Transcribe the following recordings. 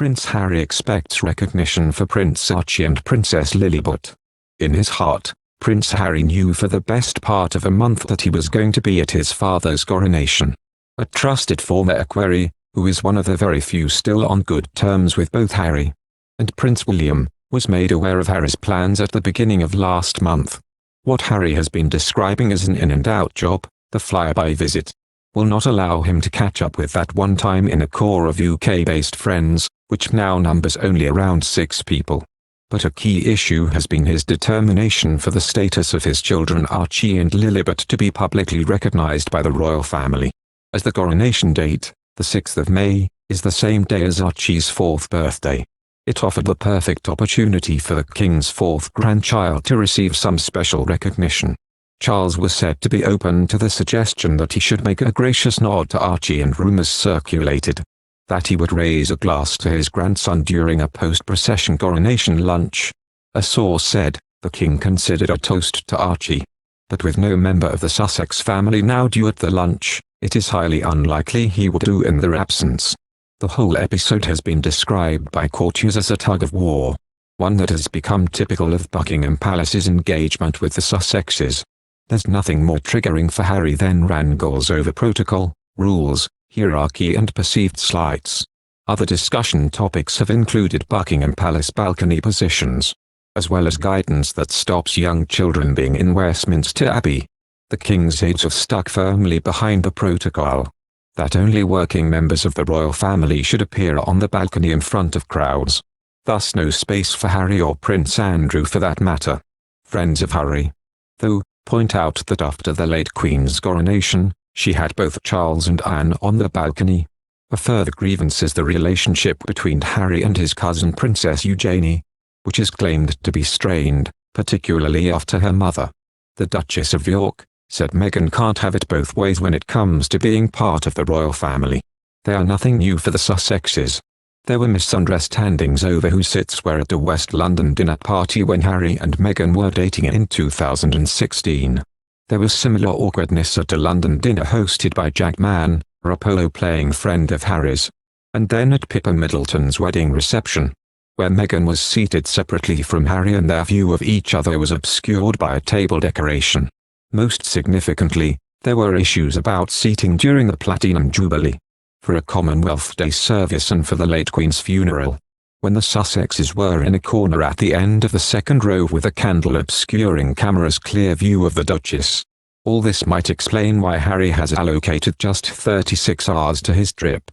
Prince Harry expects recognition for Prince Archie and Princess Lilibet. In his heart, Prince Harry knew for the best part of a month that he was going to be at his father's coronation. A trusted former equerry, who is one of the very few still on good terms with both Harry and Prince William, was made aware of Harry's plans at the beginning of last month. What Harry has been describing as an in-and-out job, the flyby visit, will not allow him to catch up with that one-time inner core of UK-based friends, which now numbers only around 6 people. But a key issue has been his determination for the status of his children Archie and Lilibet to be publicly recognised by the royal family. As the coronation date, the 6th of May, is the same day as Archie's 4th birthday. It offered the perfect opportunity for the King's 4th grandchild to receive some special recognition. Charles was said to be open to the suggestion that he should make a gracious nod to Archie, and rumours circulated that he would raise a glass to his grandson during a post-procession coronation lunch. A source said, the King considered a toast to Archie. But with no member of the Sussex family now due at the lunch, it is highly unlikely he would do in their absence. The whole episode has been described by courtiers as a tug-of-war, one that has become typical of Buckingham Palace's engagement with the Sussexes. There's nothing more triggering for Harry than wrangles over protocol, rules, hierarchy and perceived slights. Other discussion topics have included Buckingham Palace balcony positions, as well as guidance that stops young children being in Westminster Abbey. The King's aides have stuck firmly behind the protocol that only working members of the royal family should appear on the balcony in front of crowds. Thus no space for Harry or Prince Andrew for that matter. Friends of Harry, though, point out that after the late Queen's coronation, she had both Charles and Anne on the balcony. A further grievance is the relationship between Harry and his cousin Princess Eugenie, which is claimed to be strained, particularly after her mother, the Duchess of York, said Meghan can't have it both ways when it comes to being part of the royal family. They are nothing new for the Sussexes. There were misunderstandings over who sits where at a West London dinner party when Harry and Meghan were dating in 2016. There was similar awkwardness at a London dinner hosted by Jack Mann, a polo-playing friend of Harry's. And then at Pippa Middleton's wedding reception, where Meghan was seated separately from Harry and their view of each other was obscured by a table decoration. Most significantly, there were issues about seating during the Platinum Jubilee, for a Commonwealth Day service and for the late Queen's funeral, when the Sussexes were in a corner at the end of the second row with a candle obscuring camera's clear view of the Duchess. All this might explain why Harry has allocated just 36 hours to his trip,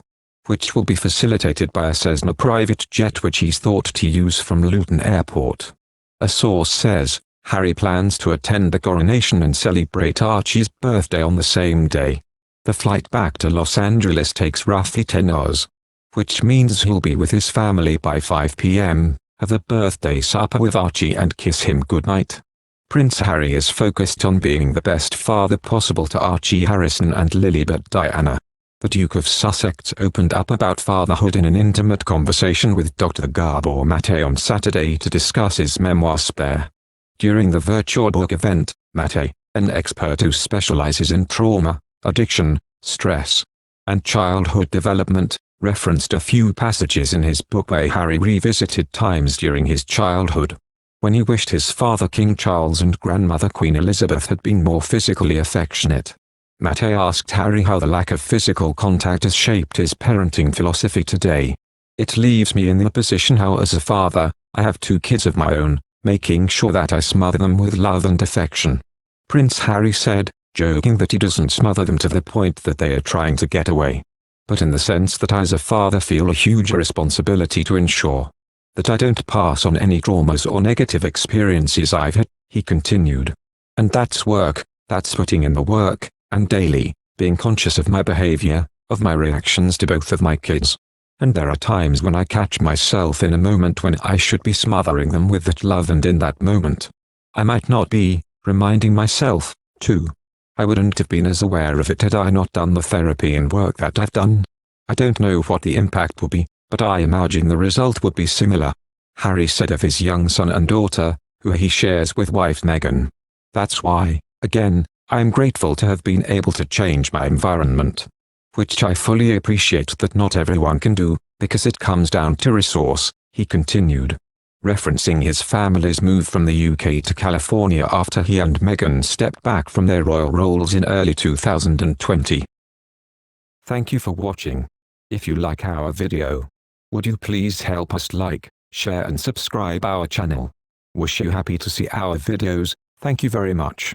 which will be facilitated by a Cessna private jet which he's thought to use from Luton Airport. A source says, Harry plans to attend the coronation and celebrate Archie's birthday on the same day. The flight back to Los Angeles takes roughly 10 hours, which means he'll be with his family by 5 p.m., have a birthday supper with Archie and kiss him goodnight. Prince Harry is focused on being the best father possible to Archie Harrison and Lilibet Diana. The Duke of Sussex opened up about fatherhood in an intimate conversation with Dr. Gabor Mate on Saturday to discuss his memoir Spare. During the virtual book event, Mate, an expert who specializes in trauma, addiction, stress, and childhood development, referenced a few passages in his book where Harry revisited times during his childhood, when he wished his father King Charles and grandmother Queen Elizabeth had been more physically affectionate. Mate asked Harry how the lack of physical contact has shaped his parenting philosophy today. It leaves me in the position how as a father, I have 2 kids of my own, making sure that I smother them with love and affection. Prince Harry said, joking that he doesn't smother them to the point that they are trying to get away, but in the sense that I as a father feel a huge responsibility to ensure that I don't pass on any traumas or negative experiences I've had, he continued. And that's work, that's putting in the work, and daily, being conscious of my behavior, of my reactions to both of my kids. And there are times when I catch myself in a moment when I should be smothering them with that love, and in that moment, I might not be, reminding myself, too. I wouldn't have been as aware of it had I not done the therapy and work that I've done. I don't know what the impact will be, but I imagine the result would be similar. Harry said of his young son and daughter, who he shares with wife Meghan. That's why, again, I'm grateful to have been able to change my environment. which I fully appreciate that not everyone can do, because it comes down to resource," he continued, referencing his family's move from the UK to California after he and Meghan stepped back from their royal roles in early 2020. Thank you for watching. If you like our video, would you please help us like, share and subscribe our channel. Wish you happy to see our videos. Thank you very much.